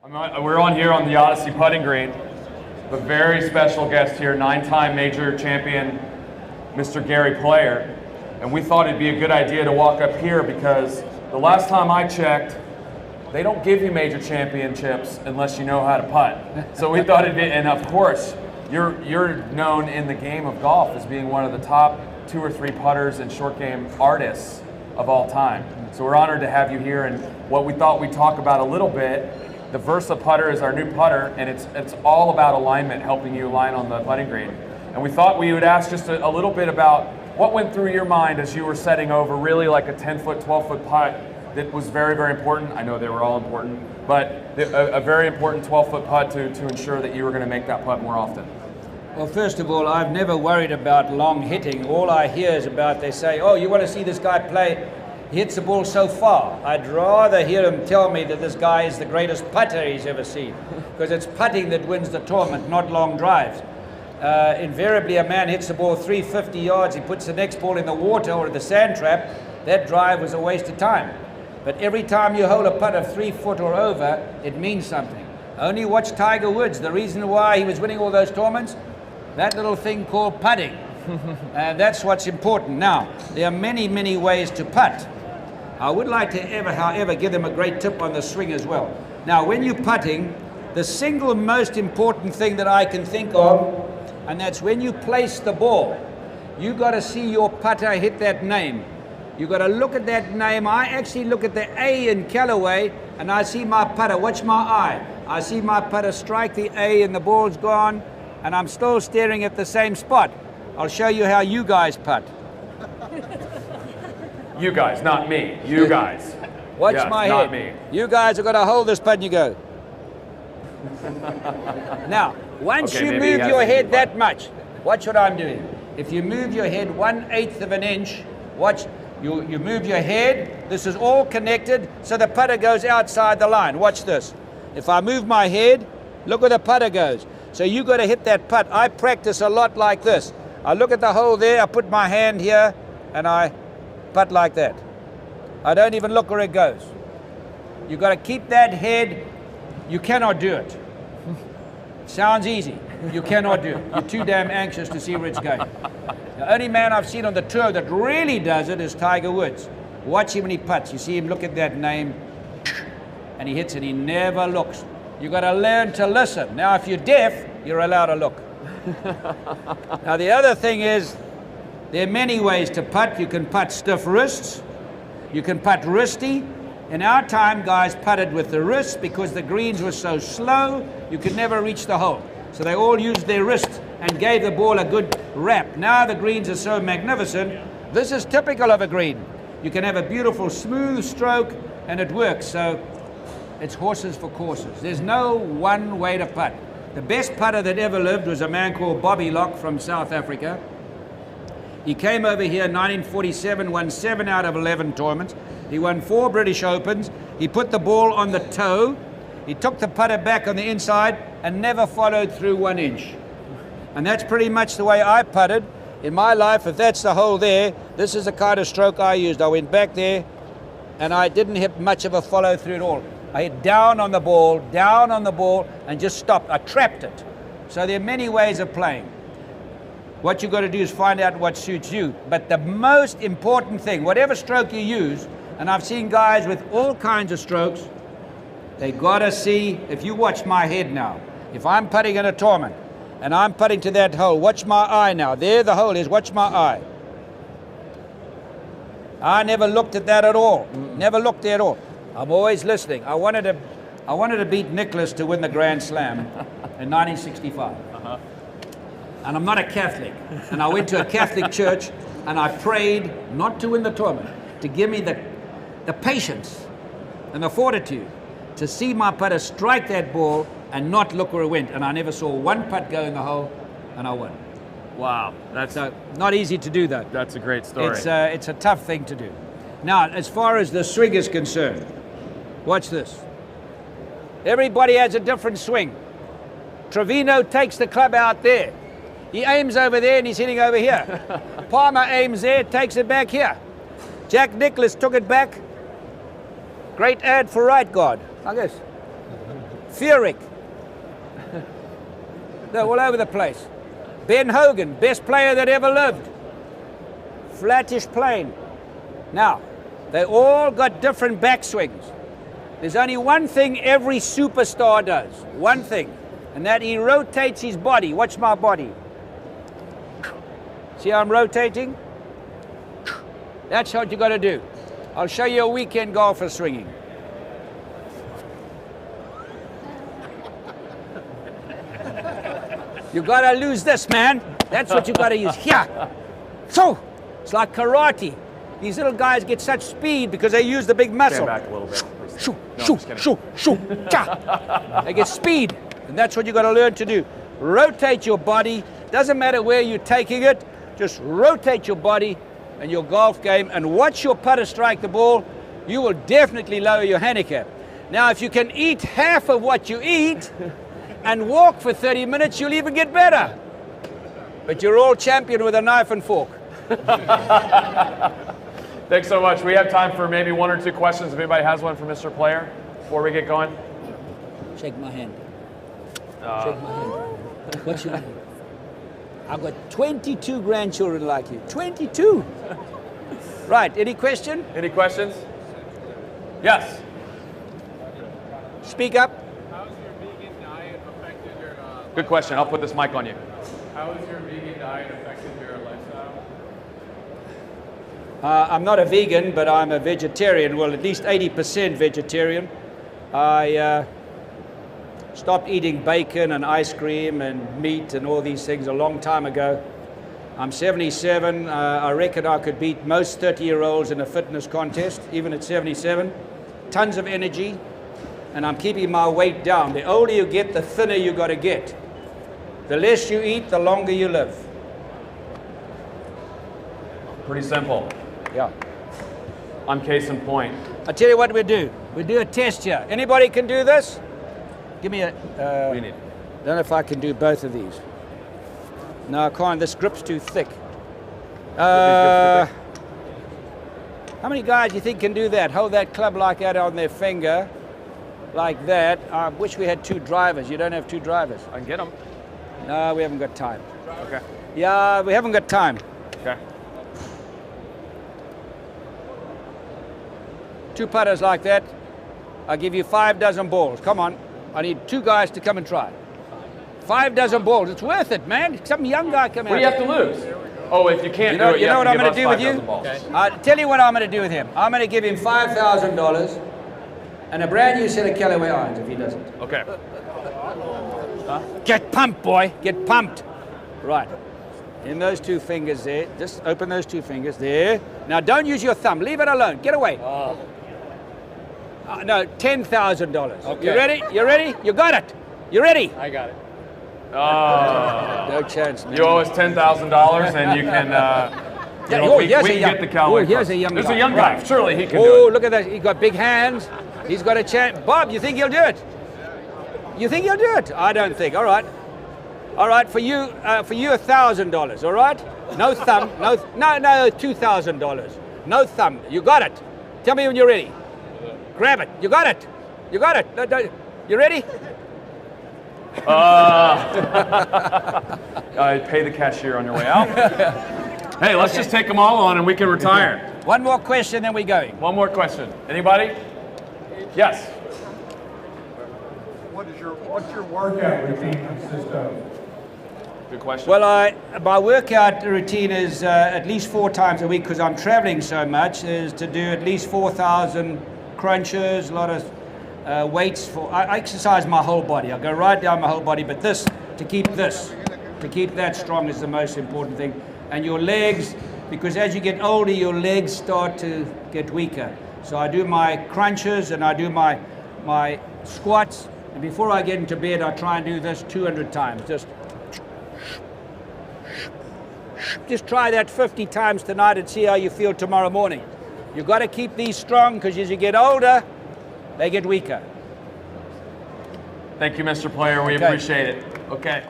We're on here on the Odyssey putting green. A very special guest here, 9-time major champion, Mr. Gary Player. And we thought it'd be a good idea to walk up here because the last time I checked, they don't give you major championships unless you know how to putt. So we thought it'd be, and of course, you're known in the game of golf as being one of the top 2 or 3 putters and short game artists of all time. So we're honored to have you here, and what we thought we'd talk about a little bit, the Versa putter is our new putter, and it's all about alignment, helping you align on the putting green. And we thought we would ask just a little bit about what went through your mind as you were setting over really like a 10-foot, 12-foot putt that was very, very important. I know they were all important, but a very important 12-foot putt to ensure that you were going to make that putt more often. Well, first of all, I've never worried about long hitting. All I hear is about, they say, oh, you want to see this guy play? He hits the ball so far. I'd rather hear him tell me that this guy is the greatest putter he's ever seen, because it's putting that wins the tournament, not long drives. Invariably, a man hits the ball 350 yards, he puts the next ball in the water or the sand trap, that drive was a waste of time. But every time you hold a putt of 3 foot or over, it means something. Only watch Tiger Woods. The reason why he was winning all those tournaments, that little thing called putting. That's what's important. Now, there are many, many ways to putt. I would like to however, give them a great tip on the swing as well. Now, when you're putting, the single most important thing that I can think of, and that's when you place the ball, you got to see your putter hit that name. You got to look at that name. I actually look at the A in Callaway, and I see my putter. Watch my eye. I see my putter strike the A, and the ball's gone, and I'm still staring at the same spot. I'll show you how you guys putt. You guys, not me. You guys. Watch yes, my not head. Me. You guys are going to hold this putt and you go. Now, once okay, you move your head that much, watch what I'm doing. If you move your head 1/8 of an inch, watch, you move your head, this is all connected, so the putter goes outside the line. Watch this. If I move my head, look where the putter goes. So you got to hit that putt. I practice a lot like this. I look at the hole there, I put my hand here, and I putt like that. I don't even look where it goes. You got to keep that head. You cannot do it. Sounds easy. You cannot do it. You're too damn anxious to see where it's going. The only man I've seen on the tour that really does it is Tiger Woods. Watch him when he putts. You see him look at that name, and he hits it. He never looks. You got to learn to listen. Now, if you're deaf, you're allowed to look. Now, the other thing is, there are many ways to putt. You can putt stiff wrists. You can putt wristy. In our time, guys putted with the wrists because the greens were so slow, you could never reach the hole. So they all used their wrists and gave the ball a good rap. Now the greens are so magnificent. This is typical of a green. You can have a beautiful smooth stroke and it works. So it's horses for courses. There's no one way to putt. The best putter that ever lived was a man called Bobby Locke from South Africa. He came over here in 1947, won 7 out of 11 tournaments. He won 4 British Opens. He put the ball on the toe. He took the putter back on the inside and never followed through 1 inch. And that's pretty much the way I putted. In my life, if that's the hole there, this is the kind of stroke I used. I went back there and I didn't hit much of a follow through at all. I hit down on the ball, and just stopped. I trapped it. So there are many ways of playing. What you got to do is find out what suits you. But the most important thing, whatever stroke you use, and I've seen guys with all kinds of strokes, they got to see, if you watch my head now, if I'm putting in a tournament and I'm putting to that hole, watch my eye now. There the hole is, watch my eye. I never looked at that at all. Never looked there at all. I'm always listening. I wanted to beat Nicklaus to win the Grand Slam in 1965. And I'm not a Catholic. And I went to a Catholic church and I prayed not to win the tournament, to give me the patience and the fortitude to see my putter strike that ball and not look where it went. And I never saw one putt go in the hole, and I won. Wow, that's So not easy to do that. That's a great story. It's a tough thing to do. Now, as far as the swing is concerned, watch this. Everybody has a different swing. Trevino takes the club out there. He aims over there and he's hitting over here. Palmer aims there, takes it back here. Jack Nicklaus took it back. Great ad for right guard, like this. Furyk. They're all over the place. Ben Hogan, best player that ever lived. Flattish plane. Now, they all got different backswings. There's only one thing every superstar does. One thing. And that he rotates his body. Watch my body. See how I'm rotating? That's what you got to do. I'll show you a weekend golfer swinging. You got to lose this, man. That's what you got to use. Here. So, it's like karate. These little guys get such speed because they use the big muscle. Stand back a little bit. Shoo, shoo, shoo, shoo, cha. They get speed. And that's what you got to learn to do. Rotate your body. Doesn't matter where you're taking it. Just rotate your body and your golf game and watch your putter strike the ball. You will definitely lower your handicap. Now, if you can eat half of what you eat and walk for 30 minutes, you'll even get better. But you're all champion with a knife and fork. Thanks so much. We have time for maybe one or two questions. If anybody has one for Mr. Player before we get going. Shake my hand. Shake my hand. What's your name? I've got 22 grandchildren like you. 22. Right. Any question? Any questions? Yes. Speak up. How's your vegan diet affected your Good question. I'll put this mic on you. How has your vegan diet affected your lifestyle? I'm not a vegan, but I'm a vegetarian. Well, at least 80% vegetarian. I stopped eating bacon and ice cream and meat and all these things a long time ago. I'm 77. I reckon I could beat most 30-year-olds in a fitness contest, even at 77. Tons of energy, and I'm keeping my weight down. The older you get, the thinner you got to get. The less you eat, the longer you live. Pretty simple. Yeah. I'm case in point. I'll tell you what we do. We do a test here. Anybody can do this? Give me a... What do you need? Don't know if I can do both of these. No, I can't. This grip's too thick. How many guys do you think can do that? Hold that club like that on their finger, like that. I wish we had two drivers. You don't have two drivers. I can get them. No, we haven't got time. Okay. Yeah, we haven't got time. Okay. Two putters like that. I'll give you 5 dozen balls. Come on. I need 2 guys to come and try. 5 dozen balls. It's worth it, man. Some young guy come out. What do you have to lose? Oh, if you can't do it, you know what I'm going to do with you? Okay. I'll tell you what I'm going to do with him. I'm going to give him $5,000 and a brand new set of Callaway irons if he doesn't. Okay. Get pumped, boy. Get pumped. Right. In those 2 fingers there. Just open those 2 fingers there. Now don't use your thumb. Leave it alone. Get away. No, $10,000. Okay. You ready? You ready? You got it. You ready? I got it. No chance, man. You owe us $10,000 and you can, we can get the Callaway. Here's a young guy. There's a young guy. Right. Surely he can do Oh, it. look at that. He's got big hands. He's got a chance. Bob, you think he'll do it? You think he'll do it? I don't think. All right. All right, for you $1,000, all right? No thumb. No, $2,000. No thumb. You got it. Tell me when you're ready. Grab it. You got it. You got it. You ready? Pay the cashier on your way out. Hey, let's just take them all on and we can retire. One more question, then we're going. One more question. Anybody? Yes. What's your workout routine consist of? Good question. Well, my workout routine is at least 4 times a week because I'm traveling so much, is to do at least 4,000 crunches, a lot of weights. I exercise my whole body. I go right down my whole body, but to keep that strong is the most important thing. And your legs, because as you get older, your legs start to get weaker. So I do my crunches and I do my squats. And before I get into bed, I try and do this 200 times. Just try that 50 times tonight and see how you feel tomorrow morning. You've got to keep these strong because as you get older, they get weaker. Thank you, Mr. Player. We appreciate it. Okay.